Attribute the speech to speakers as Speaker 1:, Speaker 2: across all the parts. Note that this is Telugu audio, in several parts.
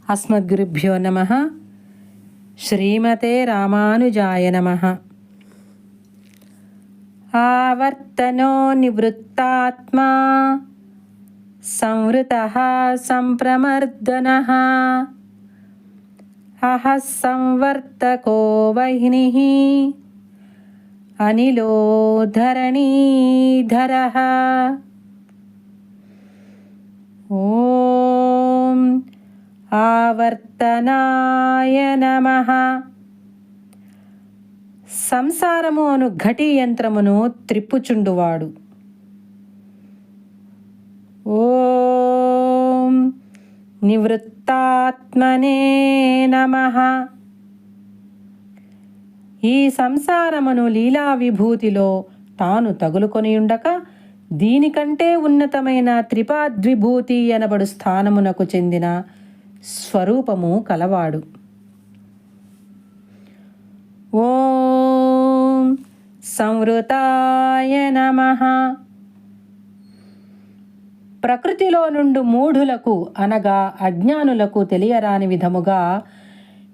Speaker 1: అస్మద్గురుభ్యో నమః. శ్రీమతే రామానుజాయ నమః. ఆవర్తనో నివృత్తాత్మా సంవృతః సంప్రమర్దనః అహః సంవర్తకో వహ్నిః అనిలో ధరణీధరః. ఓం ఆవర్తనాయ నమః. సంసారము అను ఘటీ యంత్రమును త్రిప్పుచుండువాడు. ఓం నివృత్తాత్మనే నమః. ఈ సంసారమును లీలా విభూతిలో తాను తగులుకొనియుండక దీనికంటే ఉన్నతమైన త్రిపాద్విభూతి అనబడు స్థానమునకు చెందిన స్వరూపము కలవాడు. ఓం సంవృతాయ నమః. ప్రకృతిలో నుండి మూఢులకు అనగా అజ్ఞానులకు తెలియరాని విధముగా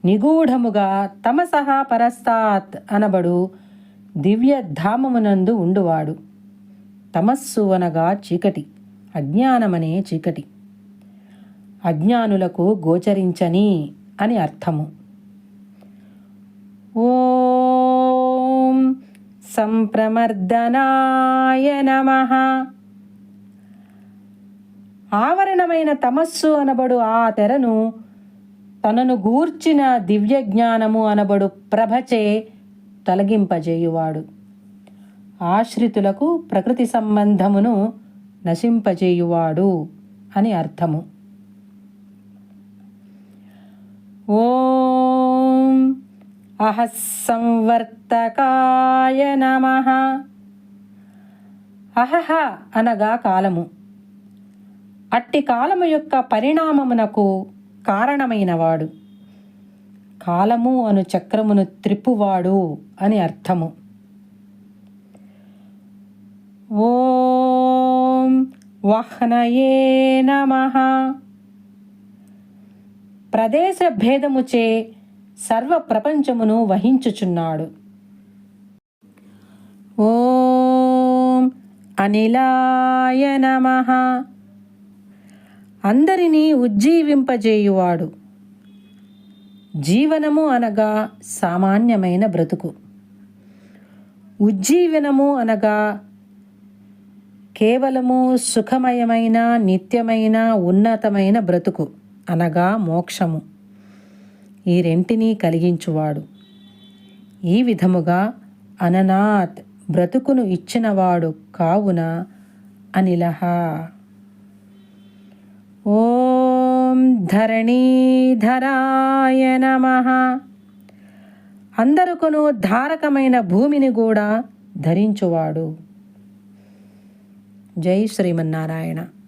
Speaker 1: నిగూఢముగా తమసః పరస్తాత్ అనబడు దివ్యధామమునందు ఉండువాడు. తమస్సు అనగా చీకటి, అజ్ఞానమనే చీకటి. అజ్ఞానులకు గోచరించని అని అర్థము. ఓం సంప్రమర్దనాయ నమః. ఆవరణమైన తమస్సు అనబడు ఆ తెరను తనను గూర్చిన దివ్య జ్ఞానము అనబడు ప్రభచే తొలగింపజేయువాడు. ఆశ్రితులకు ప్రకృతి సంబంధమును నశింపజేయువాడు అని అర్థము. ఓం అహః సంవర్తకాయ నమః. అహః అనగా కాలము. అట్టి కాలము యొక్క పరిణామమునకు కారణమైనవాడు. కాలము అను చక్రమును త్రిప్పువాడు అని అర్థము. ఓం వహ్నయే నమః. ప్రదేశ భేదముచే సర్వ ప్రపంచమును వహించుచున్నాడు. ఓం అనిలాయ నమః. అందరినీ ఉజ్జీవింపజేయువాడు. జీవనము అనగా సామాన్యమైన బ్రతుకు. ఉజ్జీవనము అనగా కేవలము సుఖమయమైన నిత్యమైన ఉన్నతమైన బ్రతుకు అనగా మోక్షము. ఈ రెంటినీ కలిగించువాడు. ఈ విధముగా అననాత్ బ్రతుకును ఇచ్చినవాడు కావున అనిలః. ఓం ధరణీధరాయ నమః. అందరుకును ధారకమైన భూమిని కూడా ధరించువాడు. జై శ్రీమన్నారాయణ.